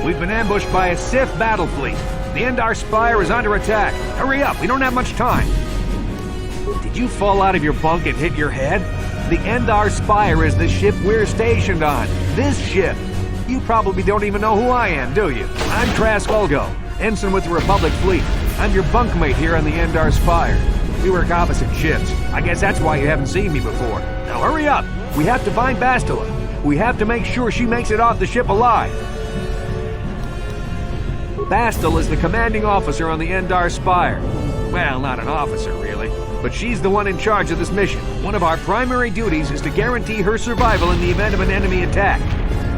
We've been ambushed by a Sith battle fleet. The Endar Spire is under attack. Hurry up, we don't have much time. Did you fall out of your bunk and hit your head? The Endar Spire is the ship we're stationed on. This ship. You probably don't even know who I am, do you? I'm Trask Ulgo, ensign with the Republic fleet. I'm your bunkmate here on the Endar Spire. We work opposite ships. I guess that's why you haven't seen me before. Now hurry up. We have to find Bastila. We have to make sure she makes it off the ship alive. Bastila is the commanding officer on the Endar Spire. Well, not an officer, really. But she's the one in charge of this mission. One of our primary duties is to guarantee her survival in the event of an enemy attack.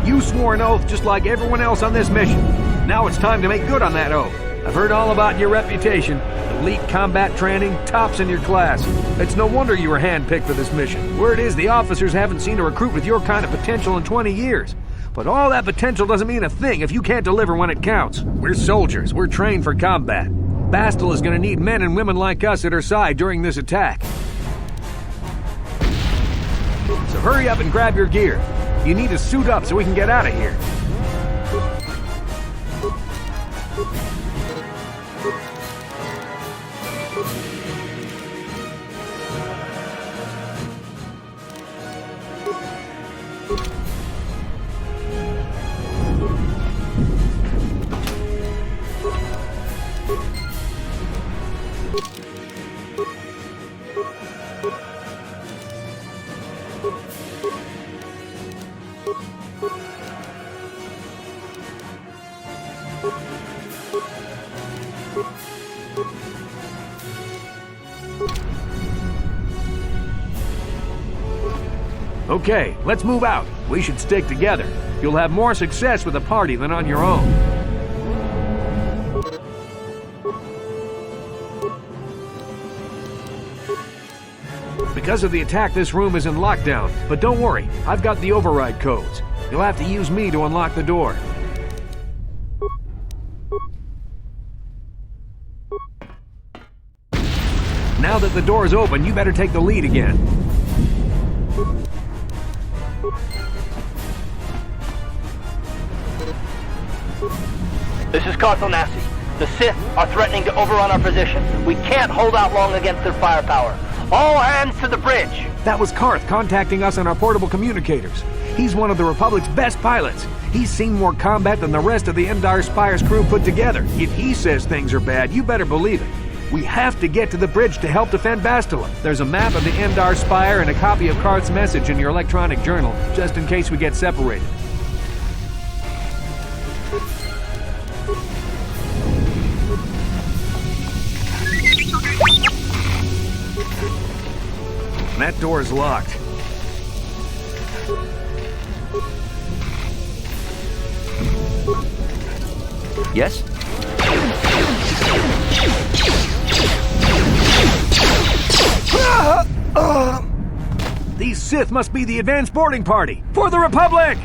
You swore an oath just like everyone else on this mission. Now it's time to make good on that oath. I've heard all about your reputation. Elite combat training, tops in your class. It's no wonder you were handpicked for this mission. Word is the officers haven't seen a recruit with your kind of potential in 20 years. But all that potential doesn't mean a thing if you can't deliver when it counts. We're soldiers. We're trained for combat. Bastila is going to need men and women like us at her side during this attack. So hurry up and grab your gear. You need to suit up so we can get out of here. Okay, let's move out. We should stick together. You'll have more success with a party than on your own. Because of the attack, this room is in lockdown. But don't worry, I've got the override codes. You'll have to use me to unlock the door. Now that the door's open, you better take the lead again. This is Carthonasi. The Sith are threatening to overrun our position. We can't hold out long against their firepower. All hands to the bridge! That was Karth contacting us on our portable communicators. He's one of the Republic's best pilots. He's seen more combat than the rest of the Endar Spire's crew put together. If he says things are bad, you better believe it. We have to get to the bridge to help defend Bastila. There's a map of the Endar Spire and a copy of Karth's message in your electronic journal, just in case we get separated. That door is locked. Yes? These Sith must be the advanced boarding party for the Republic!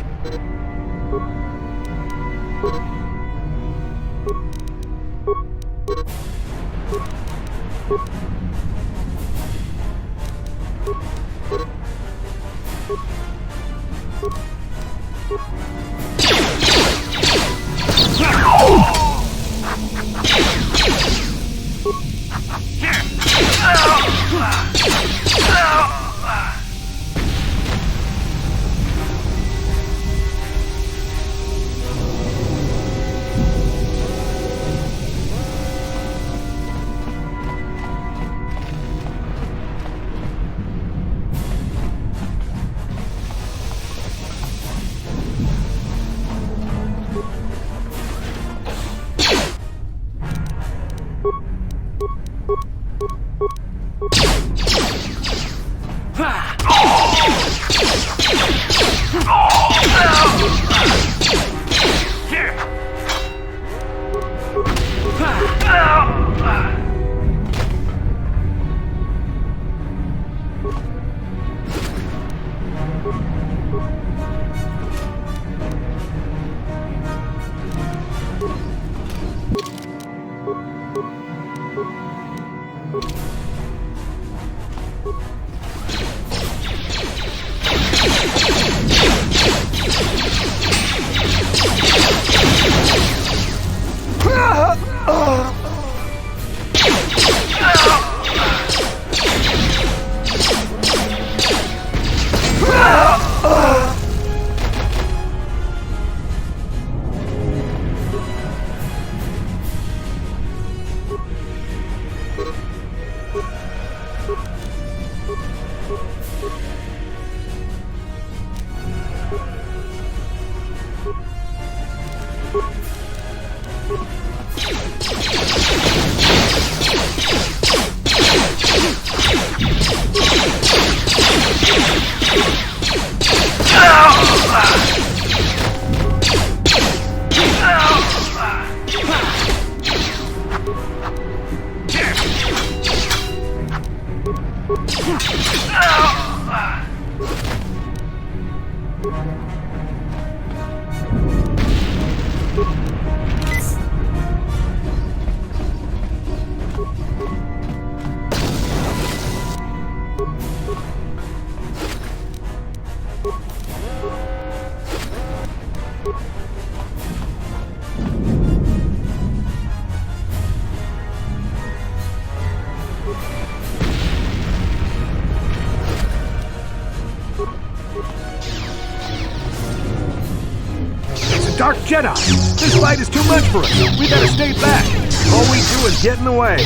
Dark Jedi! This fight is too much for us! We better stay back! All we do is get in the way!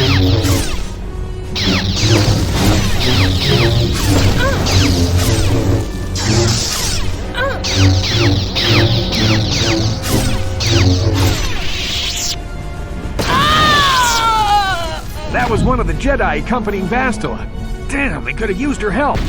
That was one of the Jedi accompanying Bastila. Damn, they could have used her help!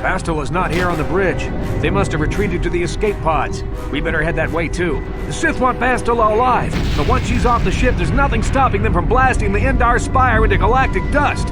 Bastila's not here on the bridge. They must have retreated to the escape pods. We better head that way too. The Sith want Bastila alive, but once she's off the ship, there's nothing stopping them from blasting the Endar Spire into galactic dust.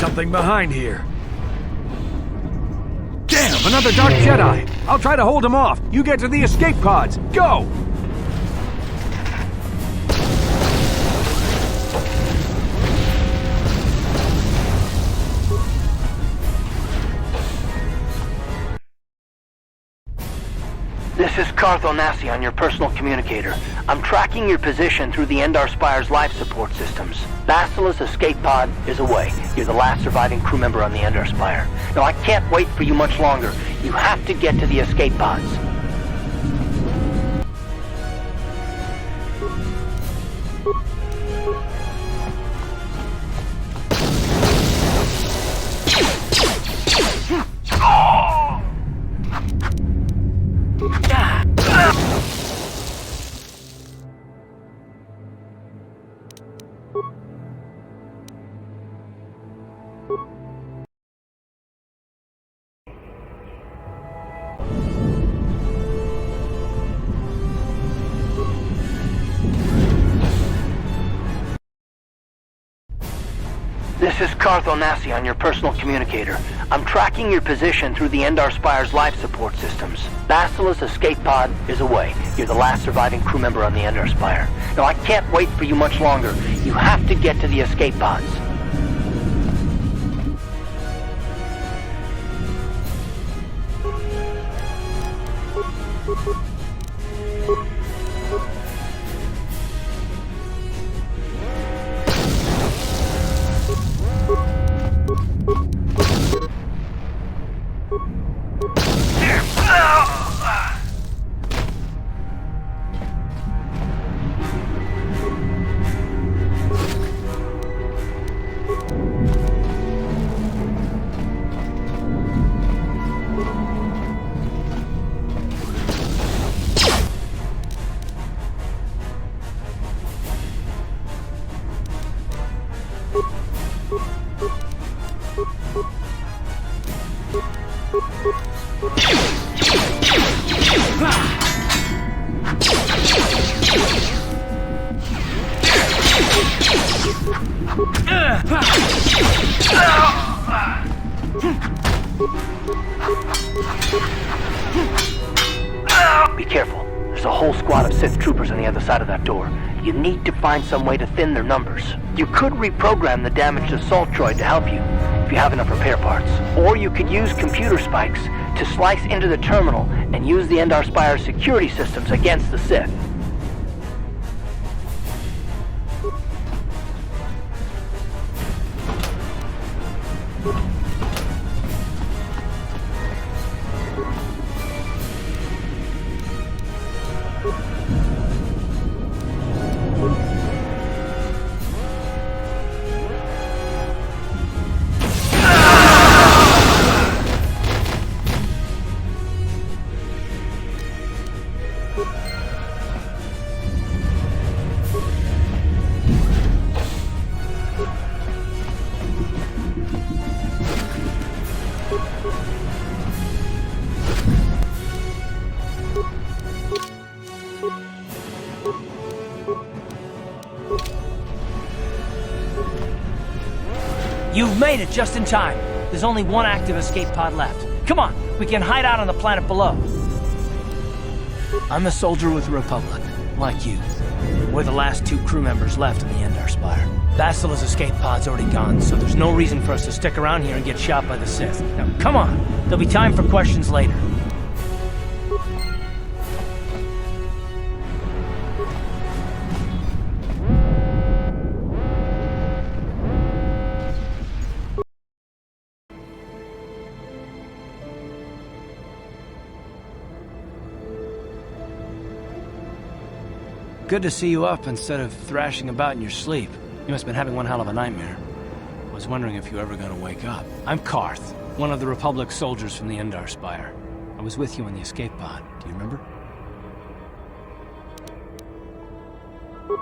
Something behind here. Damn, another Dark Jedi! I'll try to hold him off. You get to the escape pods. Go! This is Cartho Nassi on your personal communicator. I'm tracking your position through the Endar Spire's life support systems. Bastila's escape pod is away. You're the last surviving crew member on the Endar Spire. Now, I can't wait for you much longer. You have to get to the escape pods. Cartho Nassi on your personal communicator. I'm tracking your position through the Endar Spire's life support systems. Bastila's escape pod is away. You're the last surviving crew member on the Endar Spire. Now, I can't wait for you much longer. You have to get to the escape pods. Be careful. There's a whole squad of Sith troopers on the other side of that door. You need to find some way to thin their numbers. You could reprogram the damaged assault droid to help you, if you have enough repair parts. Or you could use computer spikes to slice into the terminal and use the Endar Spire's security systems against the Sith. You've made it just in time. There's only one active escape pod left. Come on, we can hide out on the planet below. I'm a soldier with the Republic, like you. We're the last two crew members left in the Endar Spire. Bastila's escape pod's already gone, so there's no reason for us to stick around here and get shot by the Sith. Now, come on. There'll be time for questions later. Good to see you up instead of thrashing about in your sleep. You must have been having one hell of a nightmare. I was wondering if you were ever going to wake up. I'm Karth, one of the Republic soldiers from the Endar Spire. I was with you in the escape pod. Do you remember?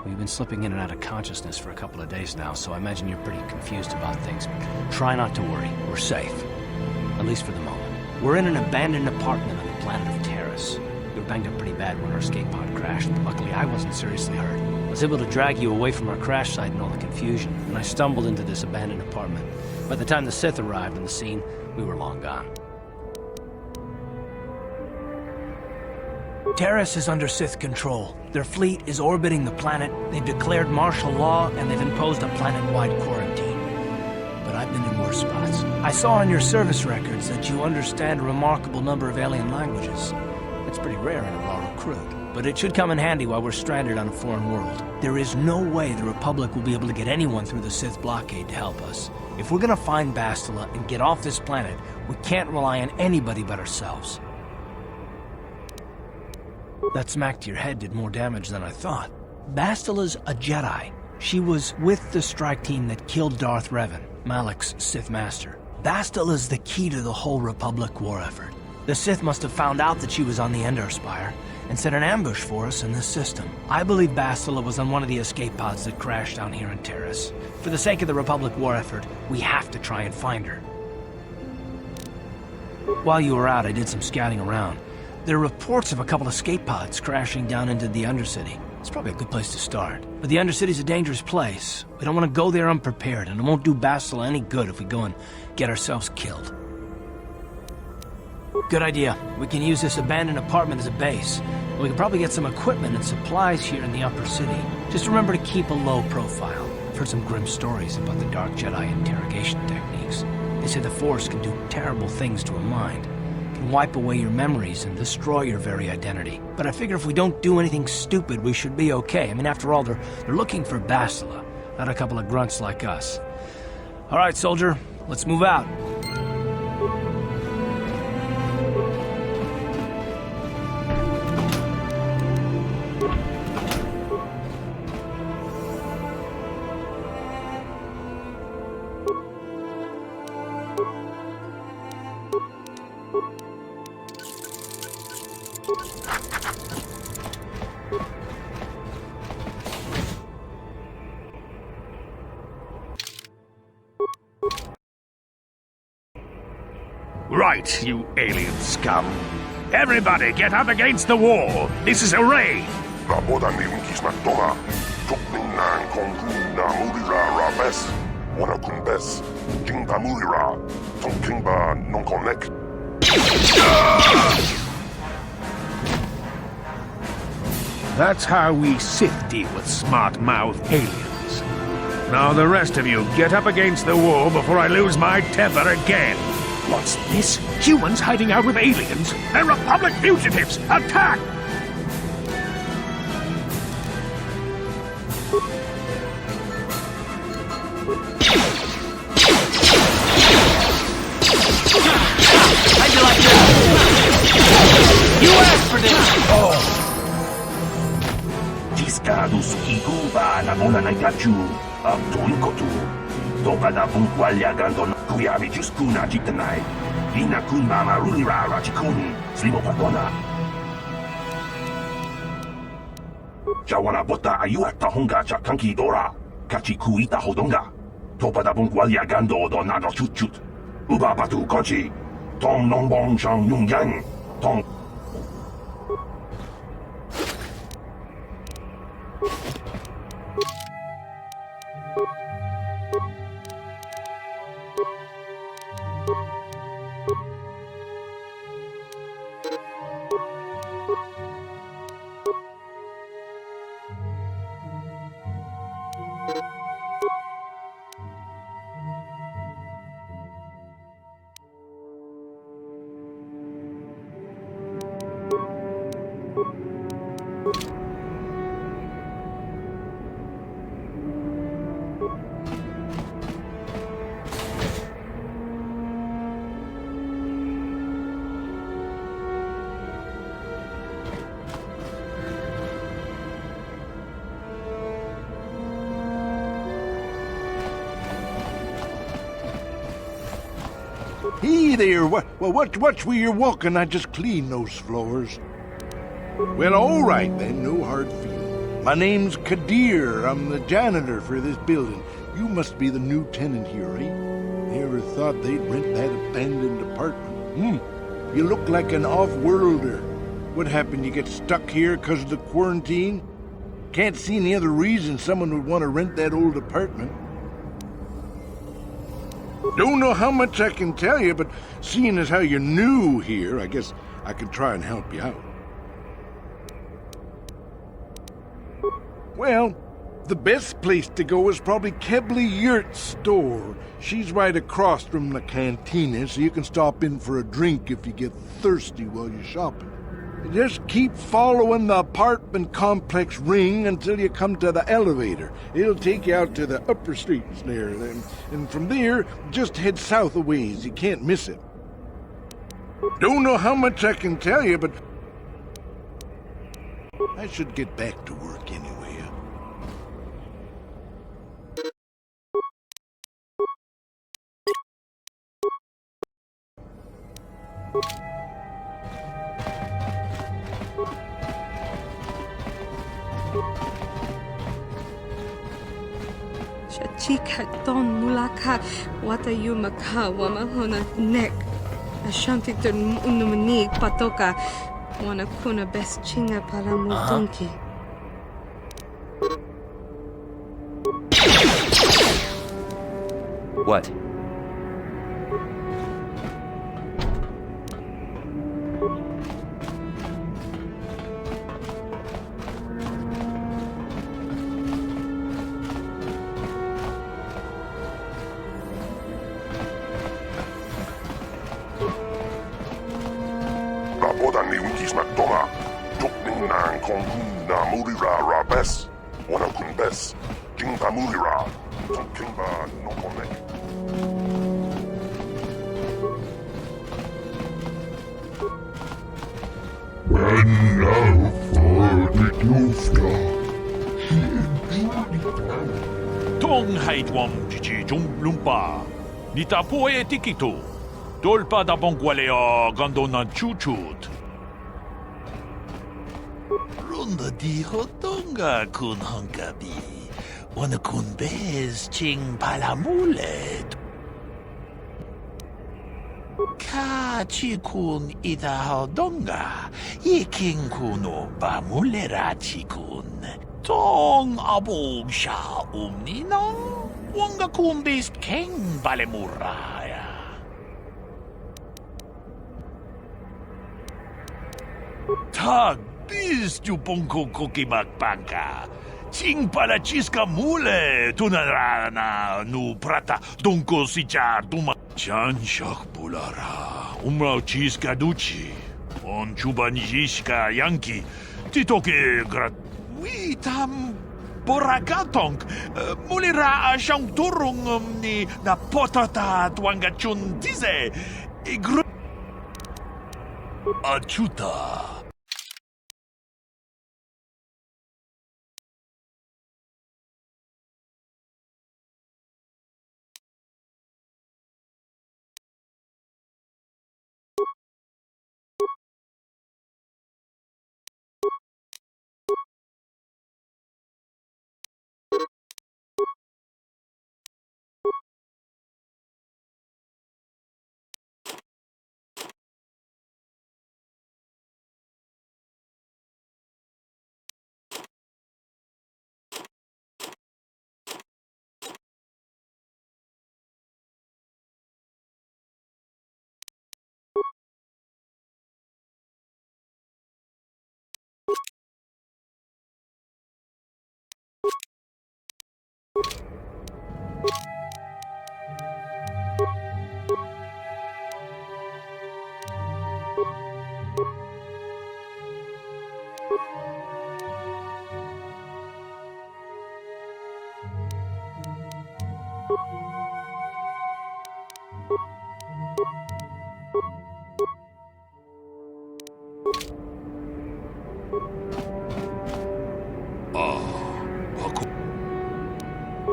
We've been slipping in and out of consciousness for a couple of days now, so I imagine you're pretty confused about things. Try not to worry. We're safe. At least for the moment. We're in an abandoned apartment on the planet of Terrace. We were banged up pretty bad when our escape pod crashed, but luckily I wasn't seriously hurt. I was able to drag you away from our crash site and all the confusion, and I stumbled into this abandoned apartment. By the time the Sith arrived on the scene, we were long gone. Terrace is under Sith control. Their fleet is orbiting the planet, they've declared martial law, and they've imposed a planet-wide quarantine. But I've been in worse spots. I saw on your service records that you understand a remarkable number of alien languages. It's pretty rare in a raw recruit, but it should come in handy while we're stranded on a foreign world. There is no way the Republic will be able to get anyone through the Sith blockade to help us. If we're gonna find Bastila and get off this planet, we can't rely on anybody but ourselves. That smack to your head did more damage than I thought. Bastila's a Jedi. She was with the strike team that killed Darth Revan, Malak's Sith Master. Bastila's the key to the whole Republic war effort. The Sith must have found out that she was on the Endar Spire and set an ambush for us in this system. I believe Bastila was on one of the escape pods that crashed down here in Terrace. For the sake of the Republic war effort, we have to try and find her. While you were out, I did some scouting around. There are reports of a couple escape pods crashing down into the Undercity. It's probably a good place to start. But the Undercity's a dangerous place. We don't want to go there unprepared, and it won't do Bastila any good if we go and get ourselves killed. Good idea. We can use this abandoned apartment as a base. We can probably get some equipment and supplies here in the upper city. Just remember to keep a low profile. I've heard some grim stories about the Dark Jedi interrogation techniques. They say the Force can do terrible things to a mind. It can wipe away your memories and destroy your very identity. But I figure if we don't do anything stupid, we should be okay. I mean, after all, they're looking for Bastila, not a couple of grunts like us. All right, soldier, let's move out. Right, you alien scum. Everybody get up against the wall. This is a raid. That's how we Sith deal with smart-mouthed aliens. Now the rest of you get up against the wall before I lose my temper again. What's this? Humans hiding out with aliens? They're Republic fugitives! Attack! How'd you like that? You asked for this! Discados ikuba na mona na gachu ang tuinkotu. Toka na pungkwalya gandon kuyabi juskuna jitanay. Ina kun mama rulira rachikun slibo patona. Jawana bota ayuat tahonga chakanki dora. Kachi kuita hodonga. Topa da pungkwalya gando do nado chut. Uba batu kochi. Tong nongbong shang yung yang. Tong Hey there, watch where you're walking. I just cleaned those floors. Well, all right then, no hard feelings. My name's Kadir. I'm the janitor for this building. You must be the new tenant here, eh? Never thought they'd rent that abandoned apartment. You look like an off-worlder. What happened, you get stuck here because of the quarantine? Can't see any other reason someone would want to rent that old apartment. Don't know how much I can tell you, but seeing as how you're new here, I guess I could try and help you out. Well, the best place to go is probably Kebly Yurt's store. She's right across from the cantina, so you can stop in for a drink if you get thirsty while you're shopping. Just keep following the apartment complex ring until you come to the elevator. It'll take you out to the upper streets there. And from there, just head south a ways. You can't miss it. Don't know how much I can tell you, but I should get back to work anyway. Chika don mulaka wata yu maka wamahona nek. Ashanti tun unumani patoka wana kuna best chinga para mutonki. What? Rapodan ni Wikis McDonough. Tuk ning nang kong na mulira ra bes. Wana kun bes. King pa mulira. Tung king ba no konek. And now for the Dufta. Tong haitwam chichi jung lumpa. Nita poe tikito. Tolpa da bongwalea gandona chuchut. Runda di hotonga kun honkabi. Wana kun bez ching palamulet. Ka chi kun ida hodonga. Iking kuno ba mulera chi kun. Tong abog sha umnina. Wanga kun bez king balemuraya. Tag bis tu ponko koki magpanka. Ching pala chiska mule tunarana nu prata donko sicha tuma. Chan shak bulara. Umrao chiska duchi. On chubanjishka yanki. Titoke grat. Witam boragatong. Mulira asyang turong ni na potata tuangachun dize. Igru. Achuta.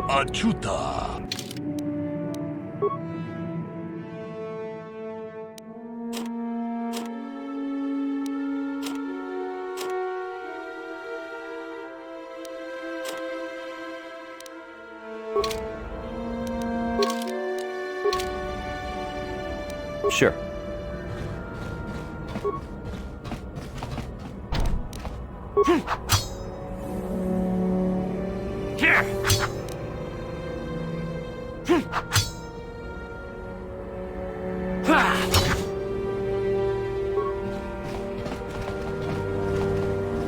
Achuta. Sure.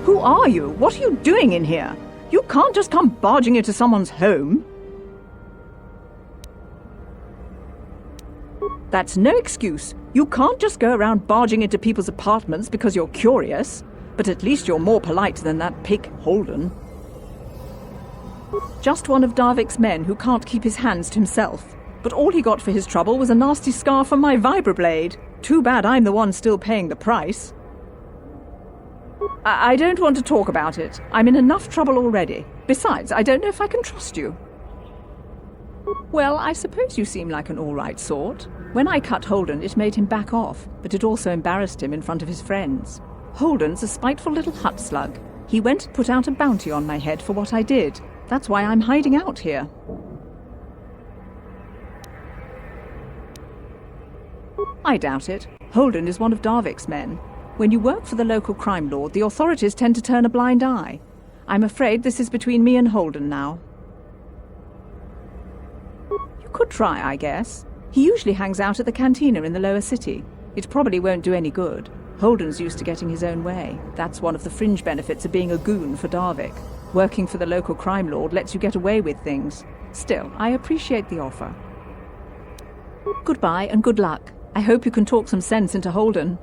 Who are you? What are you doing in here? You can't just come barging into someone's home. That's no excuse. You can't just go around barging into people's apartments because you're curious. But at least you're more polite than that pig Holden. Just one of Darvik's men who can't keep his hands to himself. But all he got for his trouble was a nasty scar from my vibroblade. Too bad I'm the one still paying the price. I don't want to talk about it. I'm in enough trouble already. Besides, I don't know if I can trust you. Well, I suppose you seem like an all-right sort. When I cut Holden, it made him back off, but it also embarrassed him in front of his friends. Holden's a spiteful little hut slug. He went and put out a bounty on my head for what I did. That's why I'm hiding out here. I doubt it. Holden is one of Darvik's men. When you work for the local crime lord, the authorities tend to turn a blind eye. I'm afraid this is between me and Holden now. Could try, I guess. He usually hangs out at the cantina in the lower city. It probably won't do any good. Holden's used to getting his own way. That's one of the fringe benefits of being a goon for Darvik. Working for the local crime lord lets you get away with things. Still, I appreciate the offer. Goodbye and good luck. I hope you can talk some sense into Holden.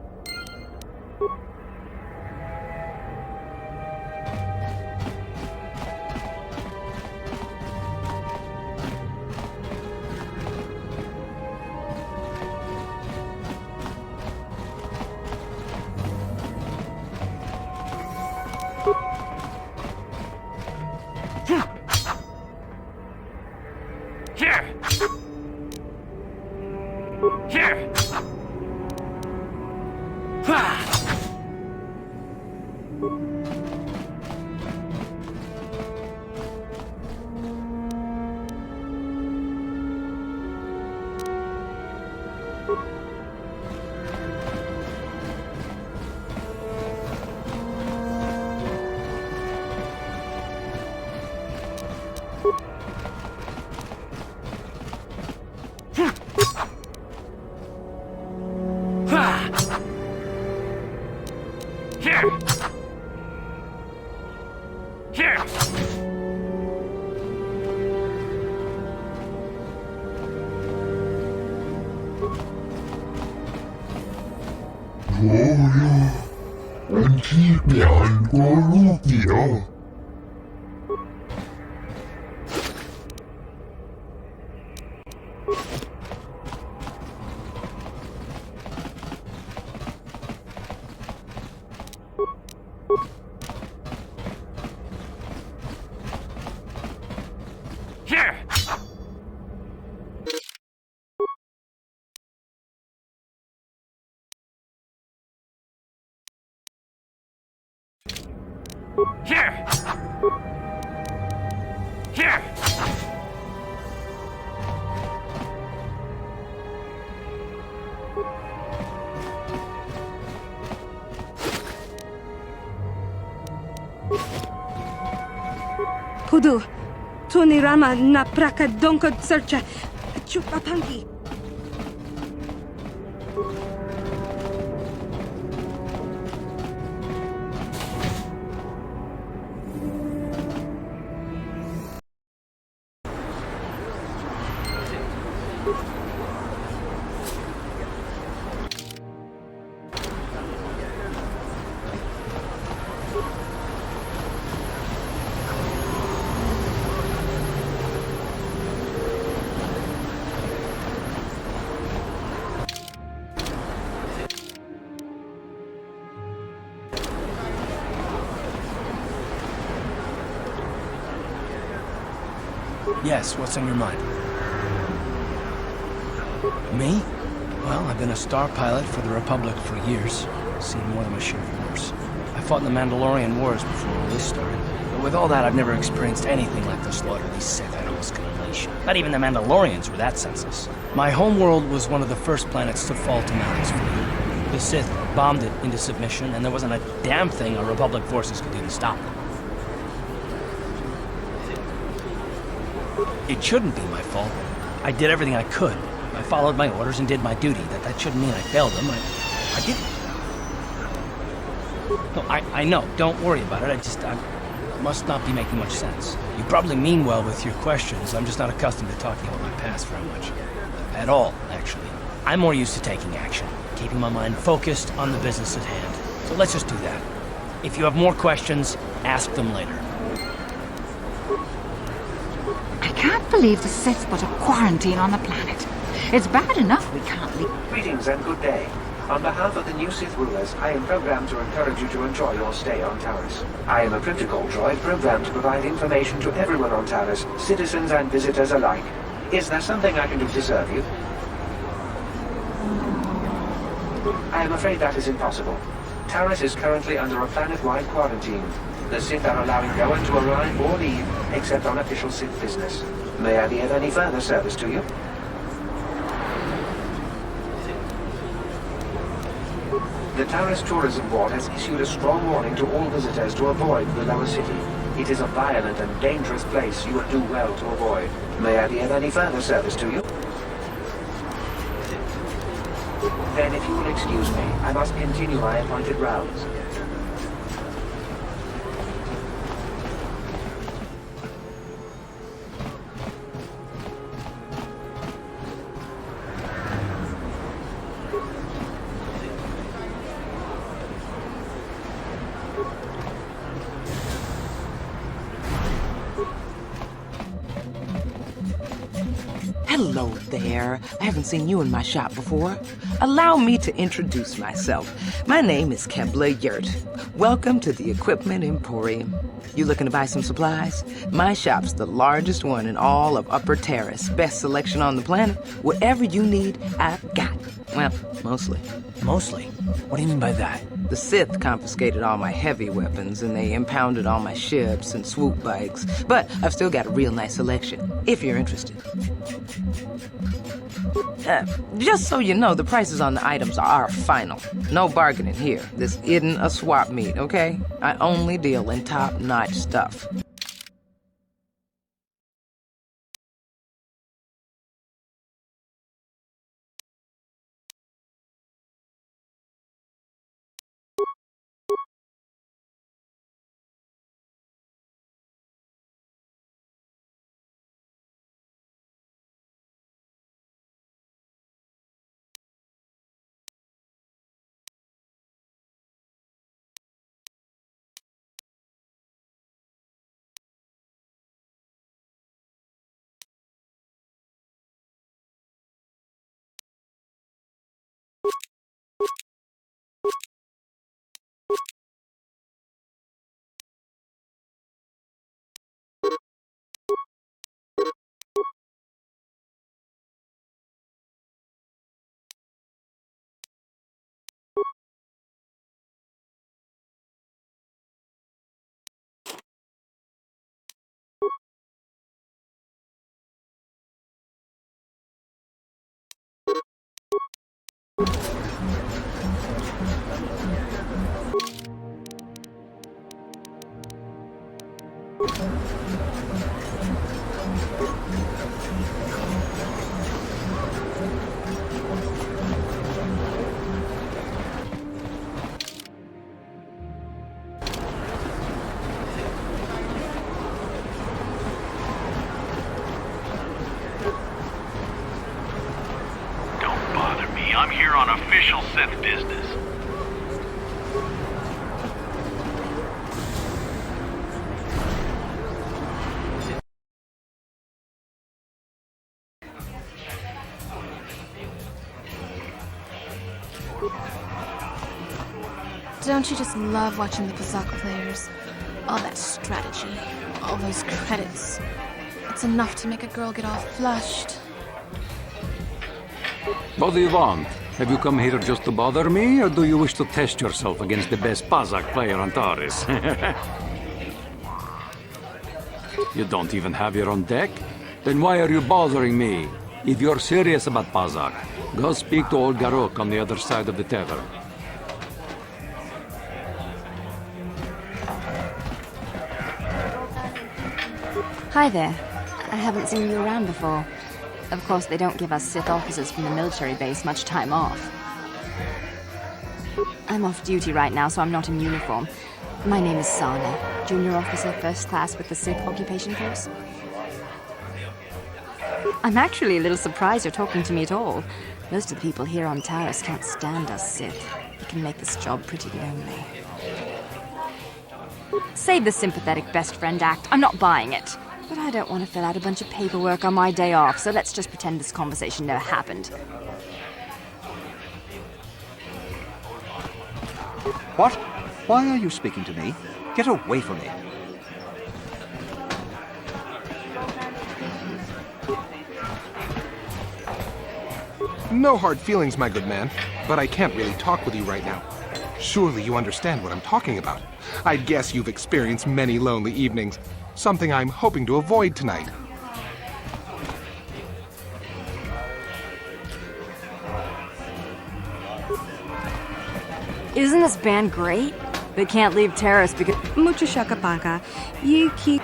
Pudu, tunirama na praka donkod searcha chupapangi. Yes, what's on your mind? Me? Well, I've been a star pilot for the Republic for years. Seen more than my share of wars. I fought in the Mandalorian Wars before all this started. But with all that, I've never experienced anything like the slaughter these Sith had almost completion. Not even the Mandalorians were that senseless. My homeworld was one of the first planets to fall to Malak's fleet. The Sith bombed it into submission, and there wasn't a damn thing our Republic forces could do to stop them. It shouldn't be my fault. I did everything I could. I followed my orders and did my duty. That shouldn't mean I failed them. I didn't. No, I know. Don't worry about it. I must not be making much sense. You probably mean well with your questions. I'm just not accustomed to talking about my past very much. At all, actually. I'm more used to taking action, keeping my mind focused on the business at hand. So let's just do that. If you have more questions, ask them later. I can't believe the Sith put a quarantine on the planet. It's bad enough we can't leave. Greetings and good day. On behalf of the new Sith rulers, I am programmed to encourage you to enjoy your stay on Taris. I am a protocol droid programmed to provide information to everyone on Taris, citizens and visitors alike. Is there something I can do to serve you? I am afraid that is impossible. Taris is currently under a planet-wide quarantine. The Sith are allowing no one to arrive or leave, except on official Sith business. May I be of any further service to you? The Taris Tourism Board has issued a strong warning to all visitors to avoid the lower city. It is a violent and dangerous place you would do well to avoid. May I be of any further service to you? Then if you will excuse me, I must continue my appointed rounds. Hello there. I haven't seen you in my shop before. Allow me to introduce myself. My name is Kebla Yurt. Welcome to the Equipment Emporium. You looking to buy some supplies? My shop's the largest one in all of Upper Terrace. Best selection on the planet. Whatever you need, I've got. Well, mostly. Mostly? What do you mean by that? The Sith confiscated all my heavy weapons, and they impounded all my ships and swoop bikes. But I've still got a real nice selection, if you're interested. Just so you know, the prices on the items are final. No bargaining here. This isn't a swap meet, okay? I only deal in top-notch stuff. I'm here on official Sith business. Don't you just love watching the Pazak players? All that strategy, all those credits. It's enough to make a girl get all flushed. What do you want? Have you come here just to bother me, or do you wish to test yourself against the best Pazak player on Taris? You don't even have your own deck? Then why are you bothering me? If you're serious about Pazak, go speak to old Garok on the other side of the tavern. Hi there. I haven't seen you around before. Of course, they don't give us Sith officers from the military base much time off. I'm off duty right now, so I'm not in uniform. My name is Sana, junior officer, first class with the Sith occupation force. I'm actually a little surprised you're talking to me at all. Most of the people here on Taris can't stand us Sith. It can make this job pretty lonely. Save the sympathetic best friend act. I'm not buying it. But I don't want to fill out a bunch of paperwork on my day off, so let's just pretend this conversation never happened. What? Why are you speaking to me? Get away from me. No hard feelings, my good man, but I can't really talk with you right now. Surely you understand what I'm talking about. I'd guess you've experienced many lonely evenings. Something I'm hoping to avoid tonight. Isn't this band great? They can't leave Terrace because... Mucho shakapaka. Yi ki...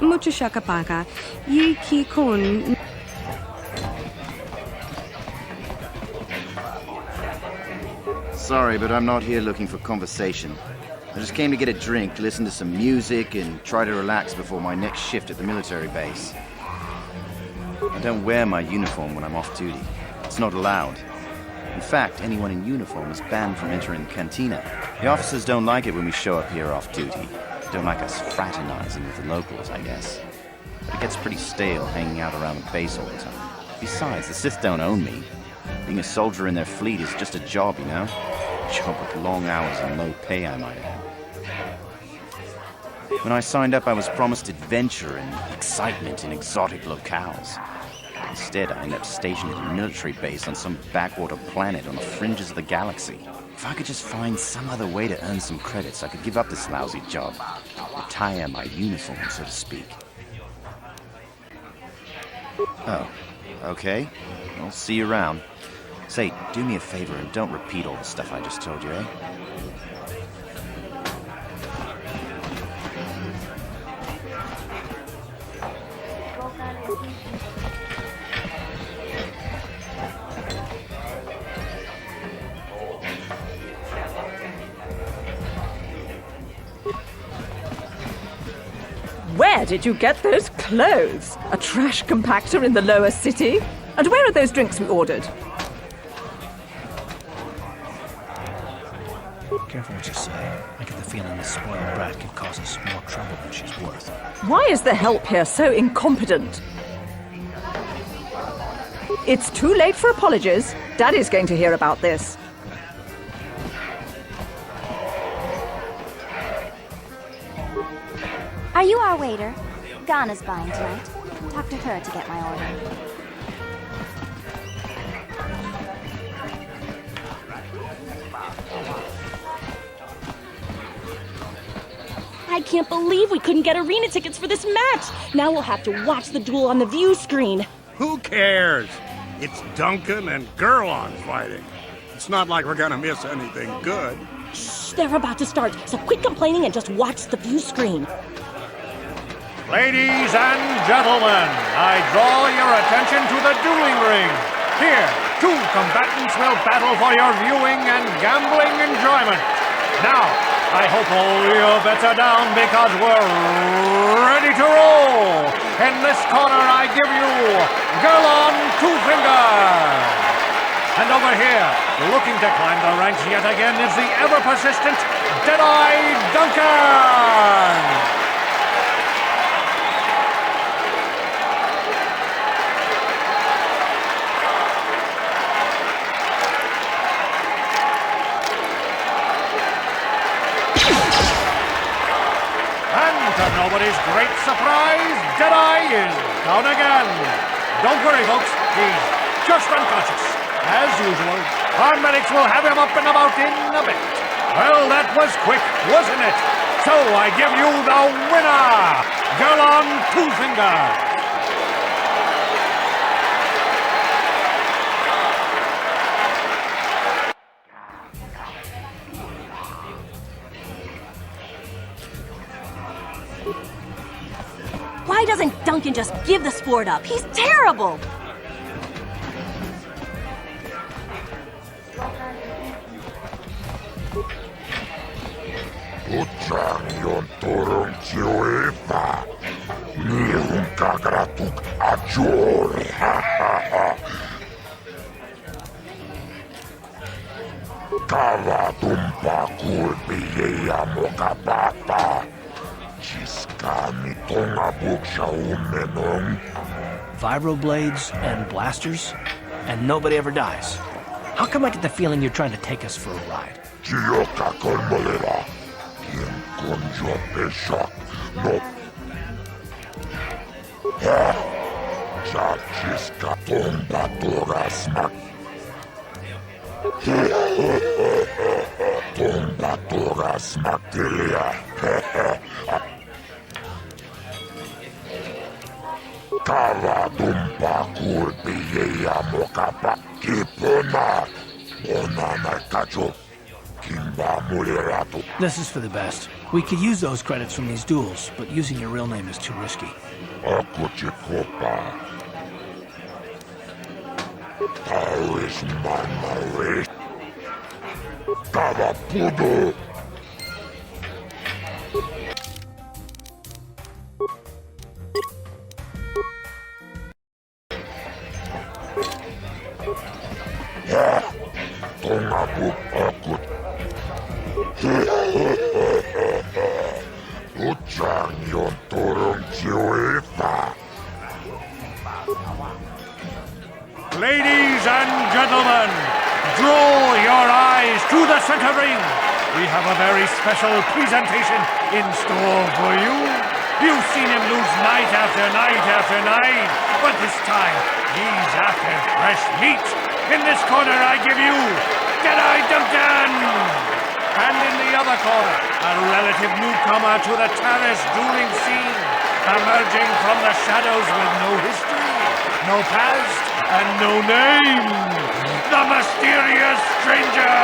Mucho shakapaka. Yi ki kun... Sorry, but I'm not here looking for conversation. I just came to get a drink, listen to some music, and try to relax before my next shift at the military base. I don't wear my uniform when I'm off duty. It's not allowed. In fact, anyone in uniform is banned from entering the cantina. The officers don't like it when we show up here off duty. Don't like us fraternizing with the locals, I guess. But it gets pretty stale hanging out around the base all the time. Besides, the Sith don't own me. Being a soldier in their fleet is just a job, you know? A job with long hours and low pay, I might add. When I signed up, I was promised adventure and excitement in exotic locales. Instead, I ended up stationed at a military base on some backwater planet on the fringes of the galaxy. If I could just find some other way to earn some credits, I could give up this lousy job. Retire my uniform, so to speak. Oh, okay. I'll see you around. Say, do me a favor and don't repeat all the stuff I just told you, eh? Where did you get those clothes? A trash compactor in the lower city? And where are those drinks we ordered? Careful what you say. I get the feeling this spoiled brat could cause us more trouble than she's worth. Why is the help here so incompetent? It's too late for apologies. Daddy's going to hear about this. Are you our waiter? Ghana's buying tonight. Talk to her to get my order. I can't believe we couldn't get arena tickets for this match. Now we'll have to watch the duel on the view screen. Who cares? It's Duncan and Gurlon fighting. It's not like we're gonna miss anything good. Shh, they're about to start, so quit complaining and just watch the view screen. Ladies and gentlemen, I draw your attention to the dueling ring. Here, two combatants will battle for your viewing and gambling enjoyment. Now, I hope all your bets are down because we're ready to roll. In this corner, I give you Gurlon Two-Finger. And over here, looking to climb the ranks yet again, is the ever-persistent Jedi Duncan. To nobody's great surprise, Jedi is down again. Don't worry, folks. He's just unconscious. As usual, our medics will have him up and about in a bit. Well, that was quick, wasn't it? So I give you the winner, Gurlon Two-Finger. Why doesn't Duncan just give the sport up? He's terrible! Utsang turun chiuipa. Nihun kagratuk ajor. Kava tumpa kurpi ya mokapata. Vibroblades and blasters, and nobody ever dies. How come I get the feeling you're trying to take us for a ride? Chioka Kolmolera. Quien conjo peshak. No. Chachiska tomba torasmak. Tomba torasmaktilia. Kava tumpa kurpi ya mokapa kipuna. Onana kacho. Kimba Mulerato. This is for the best. We could use those credits from these duels, but using your real name is too risky. Ako Chikopa. Taois Mamaris. Tava Pudo. Tongabu Akut. Uchang yon turun Chiwefa. Ladies and gentlemen, draw your eyes to the center ring. We have a very special presentation in store for you. You've seen him lose night after night after night, but this time he's after fresh meat. In this corner I give you Jedi Duncan! And in the other corner, a relative newcomer to the terrace dueling scene, emerging from the shadows with no history, no past, and no name, the mysterious stranger!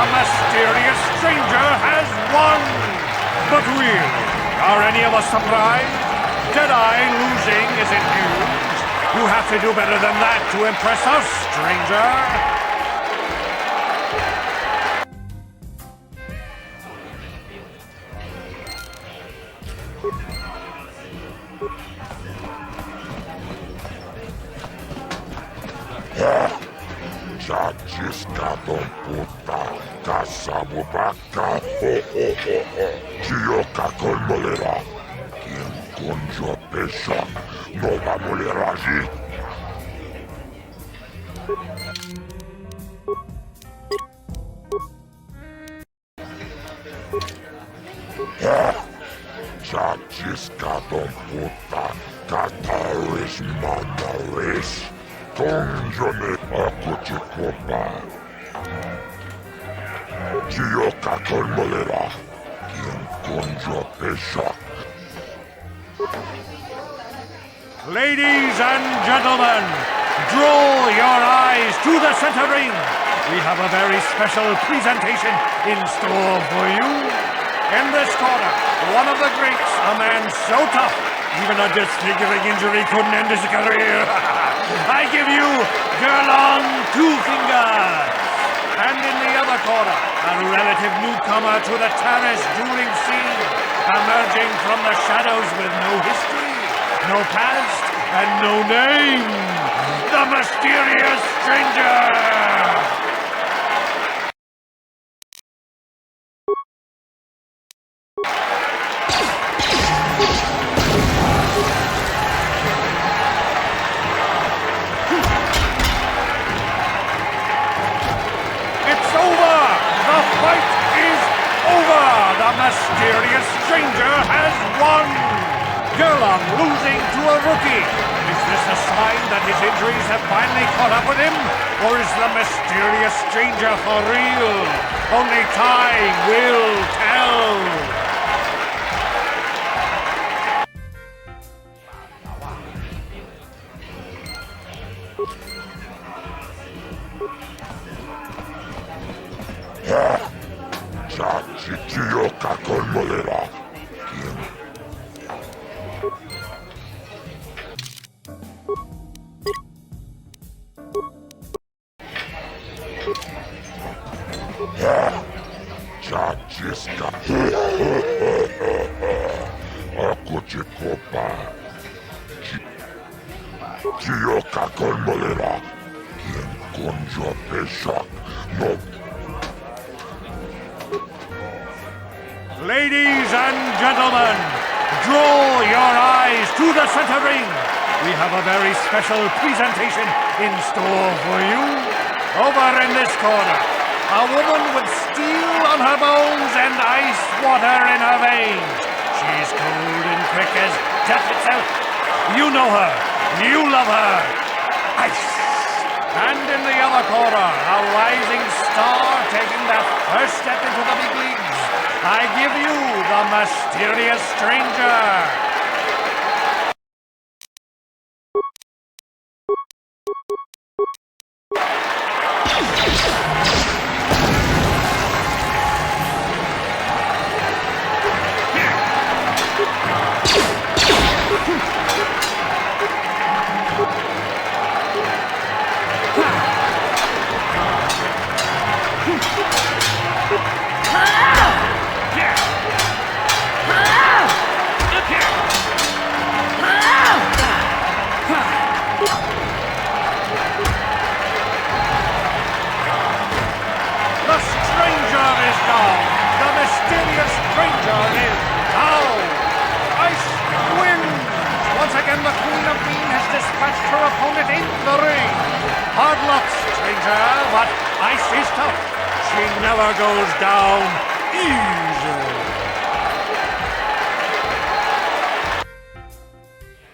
Mysterious stranger has won! But really, are any of us surprised? Jedi losing isn't news. You have to do better than that to impress us, stranger! Chachiscadon puta, casabubaca, Chioca con molera. Quien conjo pesha, no va moleragi. Chachiscadon puta, cataris manaris. Donjone ako Chikopa. Chioca con molera. Quien conjo pesha. Ladies and gentlemen, draw your eyes to the center ring. We have a very special presentation in store for you. In this corner, one of the greats, a man so tough, even a disfiguring injury couldn't end his career. I give you Gerlong Two Fingers. And in the other corner, a relative newcomer to the terrace dueling scene, emerging from the shadows with no history, no past, and no name, the mysterious stranger! The mysterious stranger has won! Gerlong losing to a rookie. Is this a sign that his injuries have finally caught up with him? Or is the mysterious stranger for real? Only time will tell! Chioca con molera. Chachisca. Ako Chikopa. Chioca con molera. Quien conjo pesha. No. Ladies and gentlemen, draw your eyes to the center ring. we have a very special presentation in store for you. Over in this corner, a woman with steel on her bones and ice water in her veins. She's cold and quick as death itself. You know her. You love her. Ice. And in the other corner, a rising star taking that first step into the big leagues. I give you the mysterious stranger. And the Queen of Bean has dispatched her opponent in the ring. Hard luck, stranger, but ice is tough. She never goes down easy.